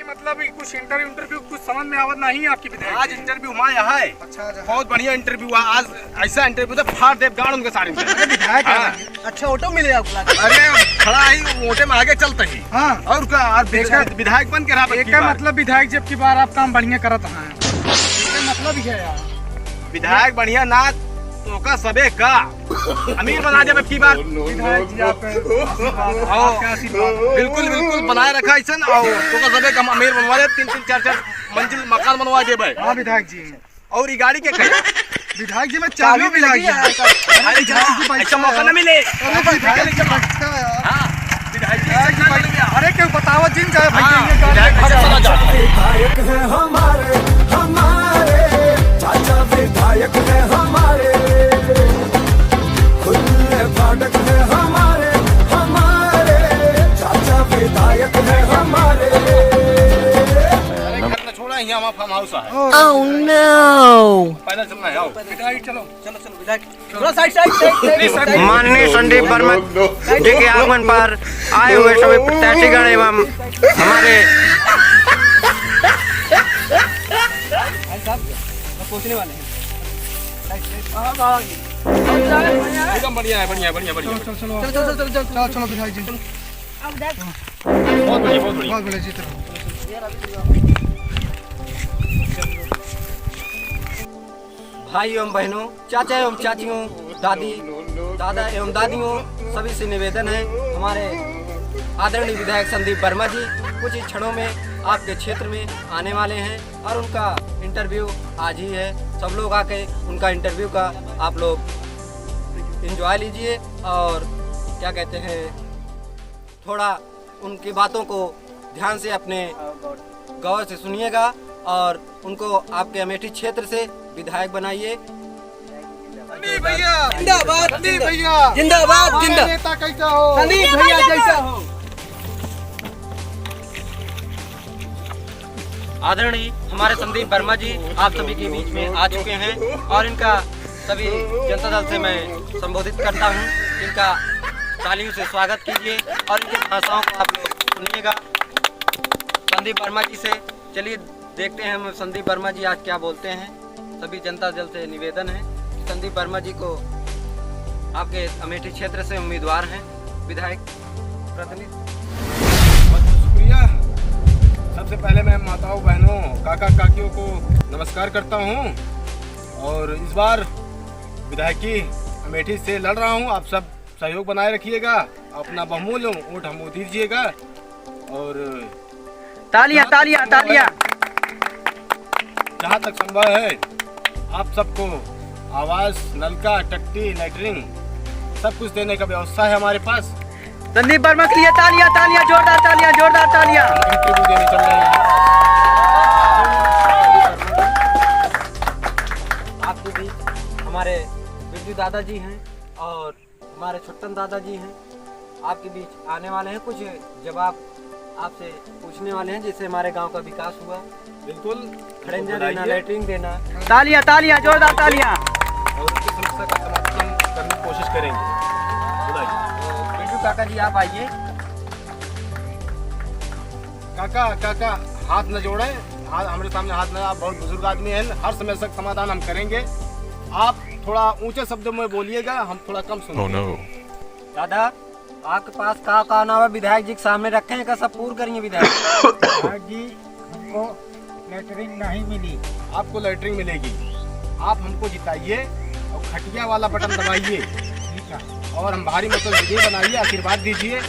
मतलब कुछ इंटरव्यू कुछ समझ में आवत नहीं आपकी विधायक आज इंटरव्यू हुआ यहाँ है। अच्छा बहुत बढ़िया इंटरव्यू हुआ आज। ऐसा इंटरव्यू था फाड़ दे गाड़ उनके सारे विधायक अच्छा ऑटो मिलेगा आपको? अरे खड़ा ही मोटे में आगे चलते ही। हाँ और विधायक बन के रहा। एक मतलब विधायक जब की बार आप काम बढ़िया करत हैं, मतलब है यार विधायक बढ़िया ना तो का सबे का अमीर बना जब की बार विधायक जी आप बिल्कुल बिल्कुल बनाए रखा ऐसा और तो का सबे का अमीर बनवा दे 3-3 4-4 मंजिल मकान बनवा दे भाई। हाँ विधायक जी। और ये गाड़ी के कहे विधायक जी मैं चाबी भी लगी है ऐसा मौका न मिले। अरे क्यों बताओ जिन जाए विधायक है हमारे हमारे चाचा विधायक है हमारे खुले फाटक है हमारे हमारे चाचा विधायक है हमारे। छोड़ा यहाँ हमारा फार्म हाउस है। Oh no! पैदल चलना है। आओ विधायक चलो चलो चलो विधायक थोड़ा साइड माननीय संदीप वर्मा जी के आगमन पर आए हुए सभी प्रत्याशीगण एवं हमारे पहुंचने वाले हैं। एकदम बढ़िया है। बढ़िया बढ़िया बढ़िया चलो चलो चलो चलो चलो चलो चलो विधायक जी बहुत बढ़िया बहुत बढ़िया। बहुत बढ़िया जी। भाई एवं बहनों, चाचा एवं चाचियों, दादी दादा एवं दादियों, सभी से निवेदन है हमारे आदरणीय विधायक संदीप वर्मा जी कुछ ही क्षणों में आपके क्षेत्र में आने वाले हैं और उनका इंटरव्यू आज ही है। सब लोग आके उनका इंटरव्यू का आप लोग एंजॉय लीजिए और क्या कहते हैं थोड़ा उनकी बातों को ध्यान से अपने गौर से सुनिएगा और उनको आपके अमेठी क्षेत्र से विधायक बनाइए। भैया जिंदाबाद भैया जिंदाबाद जिंदाबाद नेता कैसा हो संदीप भैया जैसा हो। आदरणीय हमारे संदीप वर्मा जी आप सभी के बीच में आ चुके हैं और इनका सभी जनता दल से मैं संबोधित करता हूं। इनका तालियों से स्वागत कीजिए और इनकी भाषाओं को आप लोग सुनिएगा संदीप वर्मा जी से। चलिए देखते हैं हम संदीप वर्मा जी आज क्या बोलते हैं। सभी जनता दल से निवेदन है संदीप वर्मा जी को आपके अमेठी क्षेत्र से उम्मीदवार हैं विधायक प्रतिनिधि। शुक्रिया। सबसे पहले मैं माताओं बहनों काका काकियों को नमस्कार करता हूं और इस बार विधायकी अमेठी से लड़ रहा हूं। आप सब सहयोग बनाए रखिएगा, अपना बहुमूल्य वोट हमको दीजिएगा और तालियां तालियां तालियां। जहां तक संभव है आप सबको आवास, नलका, टट्टी, लैटरिन सब कुछ देने का व्यवस्था है हमारे पास। संदीप वर्मा के लिए तालियां तालियां, जोरदार तालियां, जोरदार तालियां। इंटरव्यू देने चल रहे हैं। आपके बीच हमारे बिरजू दादाजी हैं और हमारे छुट्टन दादाजी हैं आपके बीच आने वाले हैं। कुछ जवाब आपसे पूछने वाले हैं जिससे हमारे गांव का विकास हुआ। बिल्कुल खड़ंजा देना, लैटरिन देना। तालियां तालियां, जोरदार तालियां। और उनकी समस्या का समाधान करने की कोशिश करेंगे। बिरजू काका जी आप आइए। काका हाथ न जोड़े, हाथ हमारे सामने हाथ न। आप बहुत बुजुर्ग आदमी हैं, हर समस्या का समाधान हम करेंगे। आप थोड़ा ऊंचे शब्दों में बोलिएगा, हम थोड़ा कम सुनेंगे। दादा आपके पास का नाम है विधायक जी के सामने रखे हैं का सब पूर्ण करेंगे विधायक जी। हमको लेटरिंग नहीं मिली, आपको लैटरिन मिलेगी। आप हमको जिताइए और खटिया वाला बटन दबाइए और हम भारी मतलब विजय बनाइए, आशीर्वाद दीजिए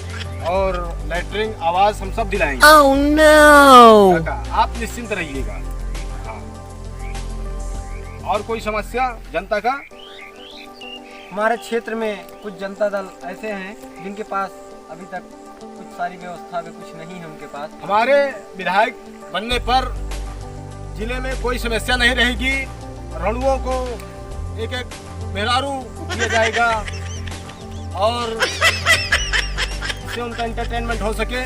और लैटरिन आवाज हम सब दिलाएंगे। Oh no! काका आप निश्चिंत रहिएगा। हाँ। और कोई समस्या जनता का? हमारे क्षेत्र में कुछ जनता दल ऐसे हैं जिनके पास अभी तक कुछ सारी व्यवस्था में कुछ नहीं है उनके पास। हमारे विधायक बनने पर जिले में कोई समस्या नहीं रहेगी। रणुओं को एक एक मेहरारू दिया जाएगा और इससे उनका एंटरटेनमेंट हो सके।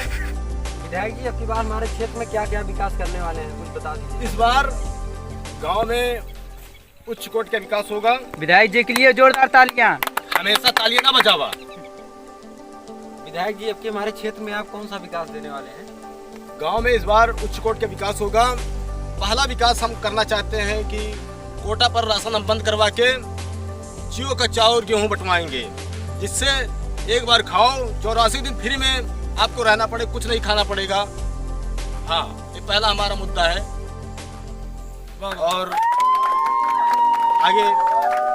विधायक जी अब की बार हमारे क्षेत्र में क्या क्या विकास करने वाले हैं कुछ बता दीजिए। इस बार गांव में उच्च कोट का विकास होगा। विधायक जी के लिए जोरदार तालियां। हमेशा तालियां ना बजावा। विधायक जी अब के हमारे क्षेत्र में आप कौन सा विकास देने वाले हैं? गांव में इस बार उच्च कोट का विकास होगा। पहला विकास हम करना चाहते हैं कि कोटा पर राशन हम बंद करवा के जियो का चावल गेहूँ बंटवाएंगे, जिससे एक बार खाओ 84 दिन फ्री में आपको रहना पड़े, कुछ नहीं खाना पड़ेगा। हाँ, ये पहला हमारा मुद्दा है। और आगे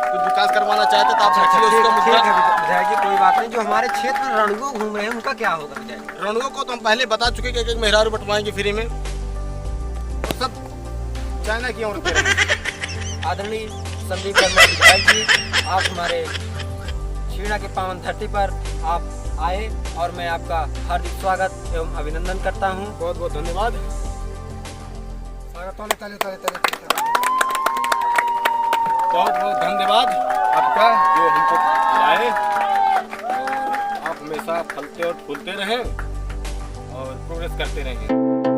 कुछ विकास करवाना चाहते तो आप रखिए उसका ठीक मुद्दा। है विधायक जी, कोई बात नहीं। जो हमारे क्षेत्र में रणुओं घूम रहे हैं उनका क्या होगा विधायक जी? रणुओं को तो हम पहले बता चुके कि एक मेहरारू बंटवाएंगे फ्री में, और सब चाइना की औरतें रहेंगी। आदरणीय संदीप वर्मा विधायक जी, आप हमारे छीड़ा के पावन धरती पर आप आए और मैं आपका हार्दिक स्वागत एवं अभिनंदन करता हूँ। बहुत बहुत धन्यवाद। बहुत बहुत धन्यवाद आपका जो हमको लाए, और आप हमेशा फलते और फूलते रहें और प्रोग्रेस करते रहें।